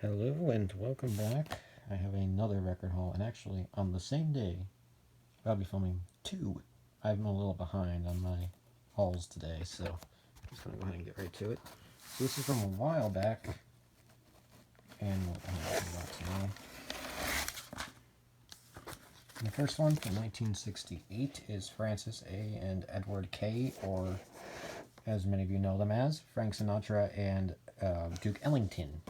Hello and welcome back. I have another record haul, and actually on the same day I'll be filming two. I'm a little behind on my hauls today, so I'm just going to go ahead and get right to it. So this is from a while back, and the first one from 1968 is Francis A. and Edward K., or as many of you know them as, Frank Sinatra and Duke Ellington.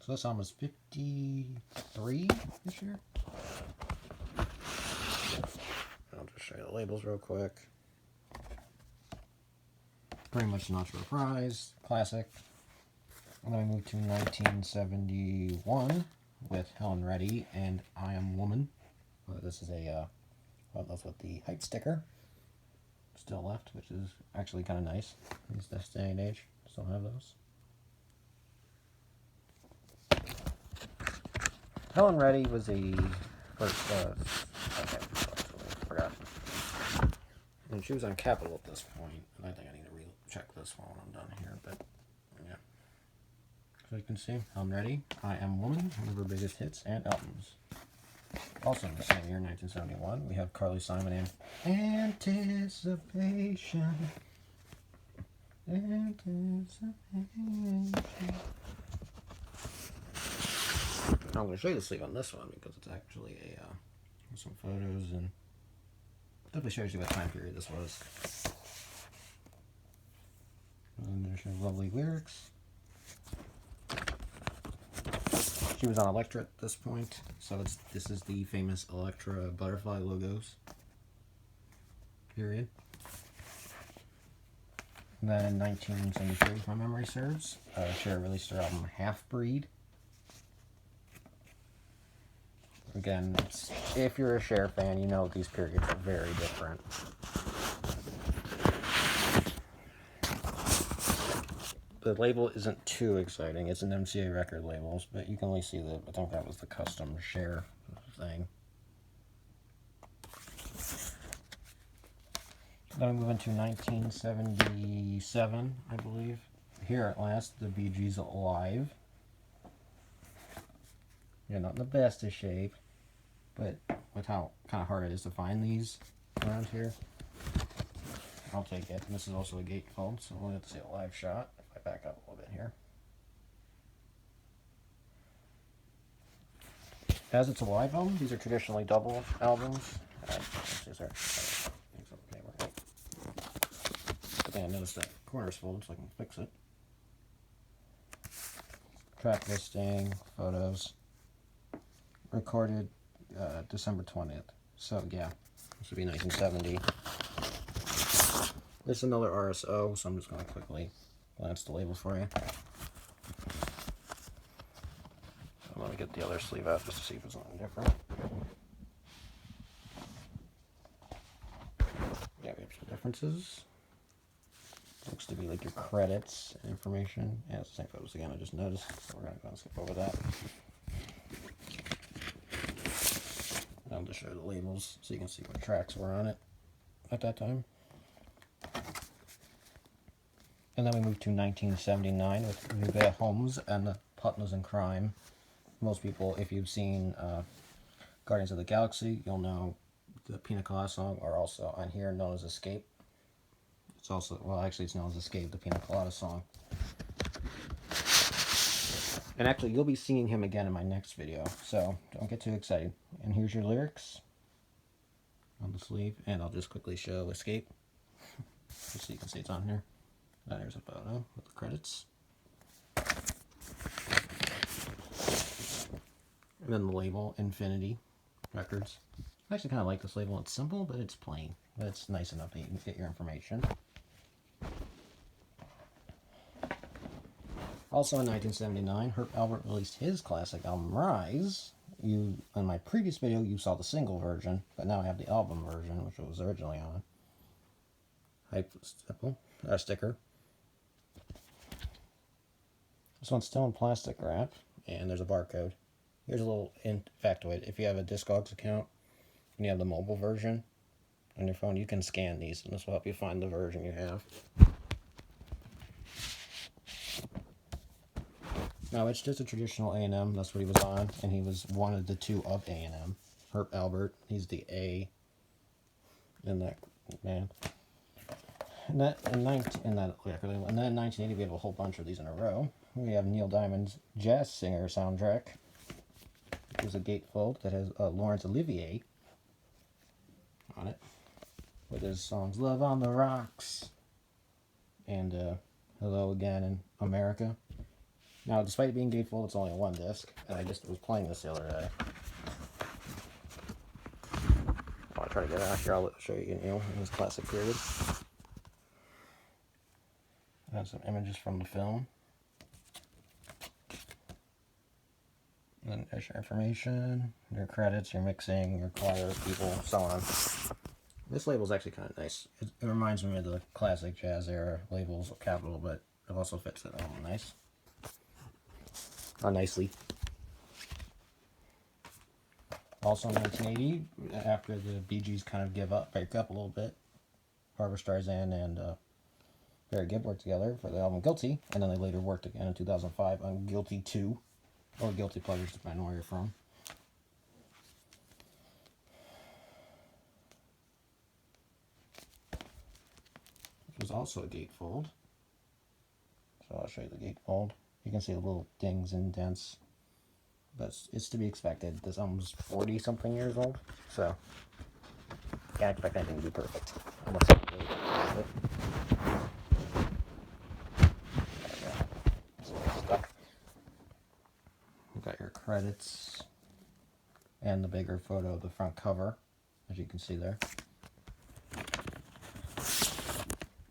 So this album was 53 this year. I'll just show you the labels real quick. Pretty much Sinatra Reprise, classic. And then I moved to 1971 with Helen, Reddy, and I Am Woman. This is a, that's with the height sticker still left, which is actually kind of nice in this day and age. Still have those. Helen Reddy was a first, okay, I forgot. And she was on Capitol at this point, and I think I need to recheck this one when I'm done here, but yeah. So you can see, Helen Reddy, I Am Woman, one of her biggest hits and albums. Also in the same year, 1971, we have Carly Simon and Anticipation. Anticipation. I'm going to show you the sleeve on this one because it's actually some photos and definitely shows you what time period this was. And there's some lovely lyrics. She was on Elektra at this point, so this is the famous Elektra butterfly logos. Period. And then in 1973, if my memory serves, Cher released her album Half Breed. Again, if you're a Cher fan, you know these periods are very different. The label isn't too exciting. It's an MCA record labels, but you can only see the, I think that was the custom Cher thing. Then we move into 1977, I believe. Here at last, the Bee Gees Alive. Yeah, not in the best of shape, but with how kind of hard it is to find these around here, I'll take it. And this is also a gatefold, so we'll have to see a live shot if I back up a little bit here. As it's a live album, these are traditionally double albums. I noticed that corner's folded, so I can fix it. Track listing, photos. Recorded December 20th. So yeah, this would be 1970. This is another RSO, so I'm just going to quickly glance the label for you. I'm going to get the other sleeve out just to see if it's something different. Yeah, we have some differences. Looks to be like your credits and information. Yeah, it's the same photos again, I just noticed, so we're going to go and skip over that. I'll just show the labels so you can see what tracks were on it at that time. And then we move to 1979 with Rupert, Holmes and the Partners in Crime. Most people, if you've seen Guardians of the Galaxy, you'll know the Pina Colada song are also on here, known as Escape. It's also, well, actually it's known as Escape, the Pina Colada song. And actually, you'll be seeing him again in my next video, so don't get too excited. And here's your lyrics on the sleeve, and I'll just quickly show Escape, just so you can see it's on here. There's a photo with the credits. And then the label, Infinity Records. I actually kind of like this label. It's simple, but it's plain. But it's nice enough that you can get your information. Also in 1979, Alpert released his classic album, Rise. In my previous video, you saw the single version, but now I have the album version, which was originally on. Hype sticker. This one's still in plastic wrap, and there's a barcode. Here's a little factoid. If you have a Discogs account, and you have the mobile version on your phone, you can scan these, and this will help you find the version you have. No, it's just a traditional A&M. That's what he was on, and he was one of the two of A&M. Alpert, he's the A in that band. And then in 1980, we have a whole bunch of these in a row. We have Neil Diamond's Jazz Singer soundtrack. There's a gatefold that has Laurence Olivier on it, with his songs "Love on the Rocks" and "Hello Again in America." Now, despite it being gatefold, it's only one disc, and I just was playing this the other day. I'll try to get it out here. I'll show you, in his classic period. I have some images from the film. And then there's your information, your credits, your mixing, your choir people, so on. This label is actually kind of nice. It reminds me of the classic jazz era labels of Capitol, but it also fits it all nice. Nicely. Also in 1980, after the Bee Gees kind of break up a little bit, Barbra Streisand and Gibb worked together for the album Guilty, and then they later worked again in 2005 on Guilty 2, or Guilty Pleasures, depending on where you're from. This was also a gatefold. So I'll show you the gatefold. You can see the little dings and dents, but it's to be expected. This album's 40-something years old, so can't expect anything to be perfect. Unless it's really perfect. Stuck. You've got your credits and the bigger photo of the front cover, as you can see there.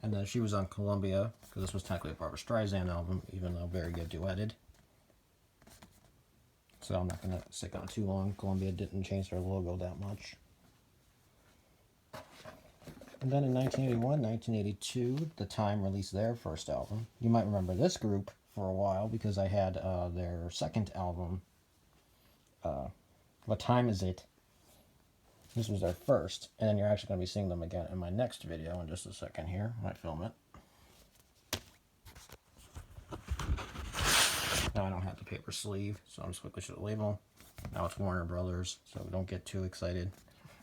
And then she was on Columbia, because this was technically a Barbra Streisand album, even though Very Good duetted. So I'm not going to stick on it too long. Columbia didn't change their logo that much. And then in 1981, 1982, The Time released their first album. You might remember this group for a while, because I had their second album, What Time Is It? This was their first, and then you're actually going to be seeing them again in my next video in just a second here. I might film it. Now I don't have the paper sleeve, so I'm just quickly show the label. Now it's Warner Brothers, so don't get too excited.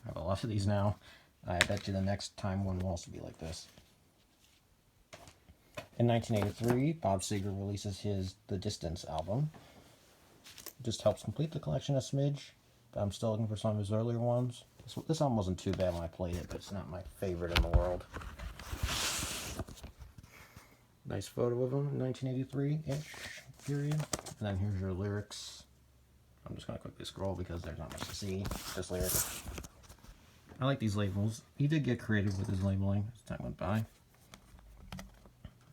I have a lot of these now. I bet you the next time one will also be like this. In 1983, Bob Seger releases his The Distance album. It just helps complete the collection a smidge. I'm still looking for some of his earlier ones. This album wasn't too bad when I played it, but it's not my favorite in the world. Nice photo of him, 1983-ish period. And then here's your lyrics. I'm just going to quickly scroll because there's not much to see. Just lyrics. I like these labels. He did get creative with his labeling as time went by.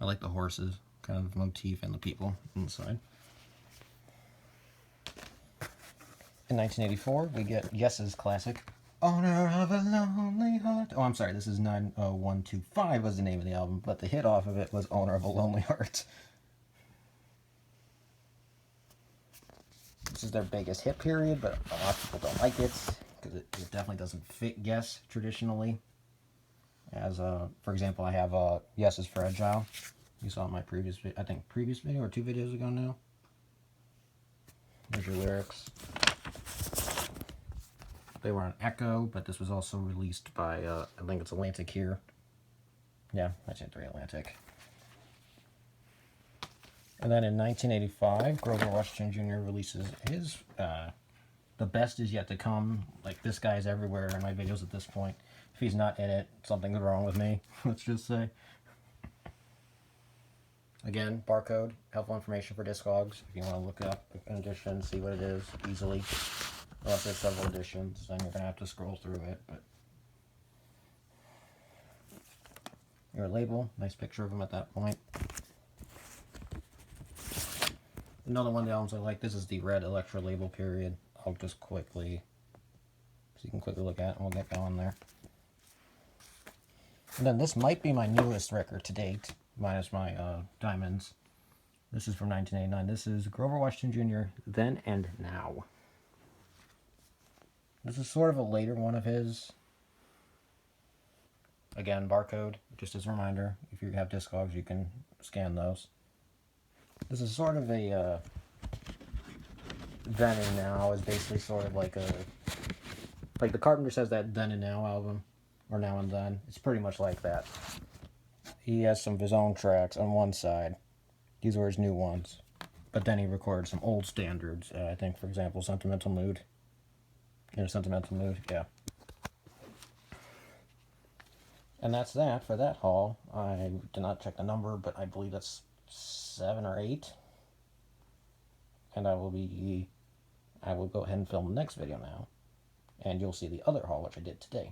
I like the horses, kind of motif, and the people inside. In 1984, we get Yes's classic, Owner of a Lonely Heart. Oh, I'm sorry, this is 90125 was the name of the album, but the hit off of it was Owner of a Lonely Heart. This is their biggest hit period, but a lot of people don't like it, because it definitely doesn't fit Yes traditionally. As, for example, I have Yes is Fragile. You saw my previous video or 2 videos ago now. There's your lyrics. They were on Echo, but this was also released by, I think it's Atlantic here. Yeah, I said 3 Atlantic. And then in 1985, Grover Washington Jr. releases his, The Best Is Yet to Come. Like, this guy is everywhere in my videos at this point. If he's not in it, something's wrong with me, let's just say. Again, barcode, helpful information for Discogs. If you want to look up an edition, see what it is easily. Unless there's several editions, then you're going to have to scroll through it. But your label, nice picture of him at that point. Another one of the albums I like, this is the Red Electra label period. I'll just quickly, so you can quickly look at it and we'll get going there. And then this might be my newest record to date, minus my Diamonds. This is from 1989. This is Grover Washington Jr., Then and Now. This is sort of a later one of his. Again, barcode, just as a reminder. If you have Discogs, you can scan those. This is sort of a Then and Now is basically sort of like the Carpenters has that Then and Now album, or Now and Then. It's pretty much like that. He has some of his own tracks on one side. These were his new ones. But then he recorded some old standards. I think, for example, Sentimental Mood. In a Sentimental Mood, yeah. And that's that for that haul. I did not check the number, but I believe that's 7 or 8. And I will go ahead and film the next video now. And you'll see the other haul, which I did today.